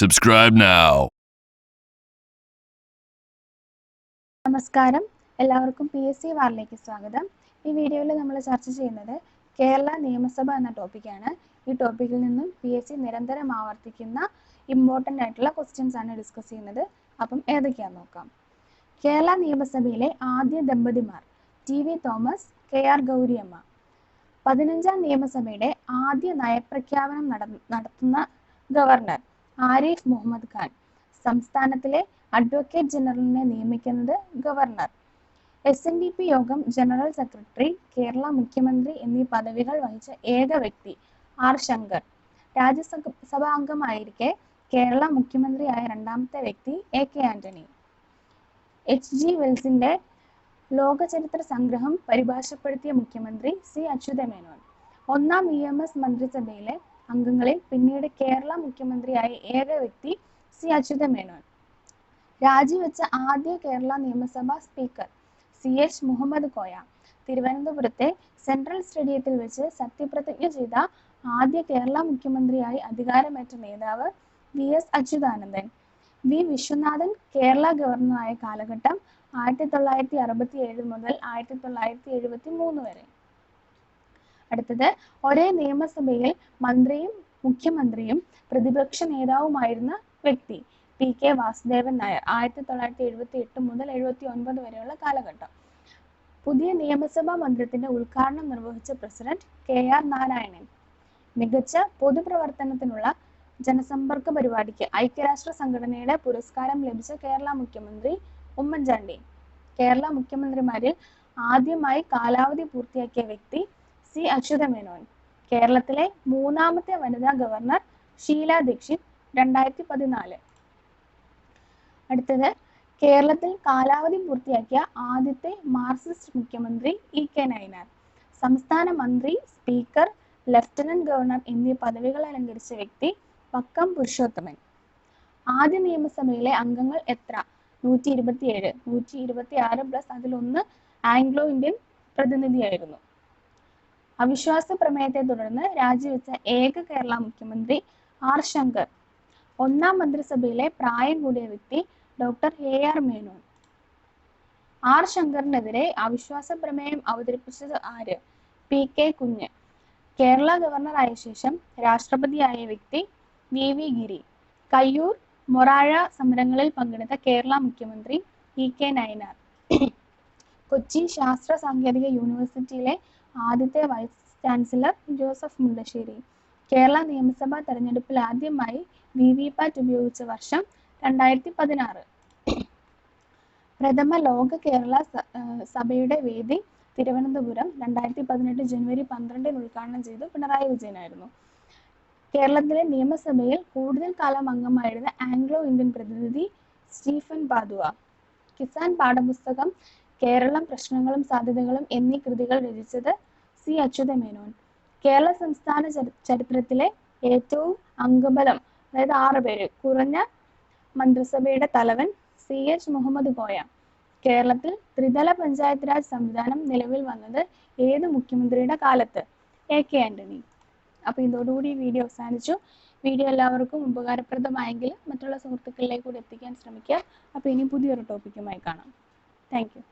Subscribe now. നമസ്കാരം, എല്ലാവർക്കും PSC വാറിലേക്ക് സ്വാഗതം. ഈ വീഡിയോയിൽ നമ്മൾ ചർച്ച ചെയ്യുന്നത് കേരള നിയമസഭ എന്ന ടോപ്പിക്കാണ്. ഈ ടോപ്പിക്കിൽ നിന്നും PSC നിരന്തരം ആവർത്തിക്കുന്ന ഇമ്പോർട്ടൻ്റ് ആയിട്ടുള്ള ക്വസ്റ്റ്യൻസ് ആണ് ഡിസ്കസ് ചെയ്യുന്നത്. അപ്പം ഏതൊക്കെയാണെന്ന് നോക്കാം. കേരള നിയമസഭയിലെ ആദ്യ ദമ്പതിമാർ TV തോമസ്, KR ഗൗരിയമ്മ. 15ാം നിയമസഭയുടെ ആദ്യ നയപ്രഖ്യാപനം നടത്തുന്ന ഗവർണർ ആരിഫ് മുഹമ്മദ് ഖാൻ. സംസ്ഥാനത്തിലെ അഡ്വക്കേറ്റ് ജനറലിനെ നിയമിക്കുന്നത് ഗവർണർ. SNDP യോഗം ജനറൽ സെക്രട്ടറി, കേരള മുഖ്യമന്ത്രി എന്നീ പദവികൾ വഹിച്ച ഏക വ്യക്തി R. ശങ്കർ. രാജ്യസഭാ അംഗമായിരിക്കെ കേരള മുഖ്യമന്ത്രിയായ രണ്ടാമത്തെ വ്യക്തി AK ആന്റണി. HG വെൽസിന്റെ ലോകചരിത്ര സംഗ്രഹം പരിഭാഷപ്പെടുത്തിയ മുഖ്യമന്ത്രി C. അച്യുതമേനോൻ. ഒന്നാം EMS മന്ത്രിസഭയിലെ അംഗങ്ങളിൽ പിന്നീട് കേരള മുഖ്യമന്ത്രിയായ ഏക വ്യക്തി C. അച്യുതമേനോൻ. രാജിവെച്ച ആദ്യ കേരള നിയമസഭാ സ്പീക്കർ CH മുഹമ്മദ് കോയ. തിരുവനന്തപുരത്തെ സെൻട്രൽ സ്റ്റേഡിയത്തിൽ വെച്ച് സത്യപ്രതിജ്ഞ ചെയ്ത ആദ്യ കേരള മുഖ്യമന്ത്രിയായി അധികാരമേറ്റ നേതാവ് VS അച്യുതാനന്ദൻ. V. വിശ്വനാഥൻ കേരള ഗവർണറായ കാലഘട്ടം 1967 മുതൽ 1973 വരെ. അടുത്തത്, ഒരേ നിയമസഭയിൽ മന്ത്രിയും മുഖ്യമന്ത്രിയും പ്രതിപക്ഷ നേതാവുമായിരുന്ന വ്യക്തി PK വാസുദേവൻ നായർ. 1978 മുതൽ 79 വരെയുള്ള കാലഘട്ടം. പുതിയ നിയമസഭാ മന്ദിരത്തിന്റെ ഉദ്ഘാടനം നിർവഹിച്ച പ്രസിഡന്റ് KR നാരായണൻ. മികച്ച പൊതുപ്രവർത്തനത്തിനുള്ള ജനസമ്പർക്ക പരിപാടിക്ക് ഐക്യരാഷ്ട്ര സംഘടനയുടെ പുരസ്കാരം ലഭിച്ച കേരള മുഖ്യമന്ത്രി ഉമ്മൻചാണ്ടി. കേരള മുഖ്യമന്ത്രിമാരിൽ ആദ്യമായി കാലാവധി പൂർത്തിയാക്കിയ വ്യക്തി C. അച്യുതമേനോൻ. കേരളത്തിലെ മൂന്നാമത്തെ വനിതാ ഗവർണർ ഷീല ദീക്ഷിത്. 2014. അടുത്തത്, കേരളത്തിൽ കാലാവധി പൂർത്തിയാക്കിയ ആദ്യത്തെ മാർക്സിസ്റ്റ് മുഖ്യമന്ത്രി EK നയനാർ. സംസ്ഥാന മന്ത്രി, സ്പീക്കർ, ലഫ്റ്റനന്റ് ഗവർണർ എന്നീ പദവികൾ അലങ്കരിച്ച വ്യക്തി വക്കം പുരുഷോത്തമൻ. ആദ്യ നിയമസഭയിലെ അംഗങ്ങൾ എത്ര? 127. 126 പ്ലസ് അതിലൊന്ന് ആംഗ്ലോ ഇന്ത്യൻ പ്രതിനിധിയായിരുന്നു. അവിശ്വാസ പ്രമേയത്തെ തുടർന്ന് രാജിവെച്ച ഏക കേരള മുഖ്യമന്ത്രി R. ശങ്കർ. ഒന്നാം മന്ത്രിസഭയിലെ പ്രായം കൂടിയ വ്യക്തി ഡോക്ടർ AR മേനോൻ. R. ശങ്കറിനെതിരെ അവിശ്വാസ പ്രമേയം അവതരിപ്പിച്ചത് ആര്? PK കുഞ്ഞ്. കേരള ഗവർണറായ ശേഷം രാഷ്ട്രപതിയായ വ്യക്തി VV ഗിരി. കയ്യൂർ, മൊറാഴ സമരങ്ങളിൽ പങ്കെടുത്ത കേരള മുഖ്യമന്ത്രി EK നയനാർ. കൊച്ചി ശാസ്ത്ര സാങ്കേതിക യൂണിവേഴ്സിറ്റിയിലെ ആദ്യത്തെ വൈസ് ചാൻസലർ ജോസഫ് മുണ്ടശ്ശേരി. കേരള നിയമസഭാ തെരഞ്ഞെടുപ്പിൽ ആദ്യമായി VVPAT ഉപയോഗിച്ച വർഷം 2016. പ്രഥമ ലോക കേരള സഭയുടെ വേദി തിരുവനന്തപുരം. 2018 ജനുവരി 12 ഉദ്ഘാടനം ചെയ്തു പിണറായി വിജയനായിരുന്നു. കേരളത്തിലെ നിയമസഭയിൽ കൂടുതൽ കാലം അംഗമായിരുന്ന ആംഗ്ലോ ഇന്ത്യൻ പ്രതിനിധി സ്റ്റീഫൻ പാദുവ. കിസാൻ പാഠപുസ്തകം, കേരളം പ്രശ്നങ്ങളും സാധ്യതകളും എന്നീ കൃതികൾ രചിച്ചത് C. അച്യുതമേനോൻ. കേരള സംസ്ഥാന ചരിത്രത്തിലെ ഏറ്റവും അംഗബലം, അതായത് 6 പേര് കുറഞ്ഞ മന്ത്രിസഭയുടെ തലവൻ CH മുഹമ്മദ് കോയ. കേരളത്തിൽ ത്രിതല പഞ്ചായത്ത് രാജ് സംവിധാനം നിലവിൽ വന്നത് ഏത് മുഖ്യമന്ത്രിയുടെ കാലത്ത്? AK ആന്റണി. അപ്പോൾ ഇതോടുകൂടി വീഡിയോ അവസാനിച്ചു. വീഡിയോ എല്ലാവർക്കും ഉപകാരപ്രദമായെങ്കിൽ മറ്റുള്ള സുഹൃത്തുക്കളിലേക്ക് കൂടി എത്തിക്കാൻ ശ്രമിക്കുക. അപ്പോൾ ഇനി പുതിയൊരു ടോപ്പിക്കുമായി കാണാം. Thank you.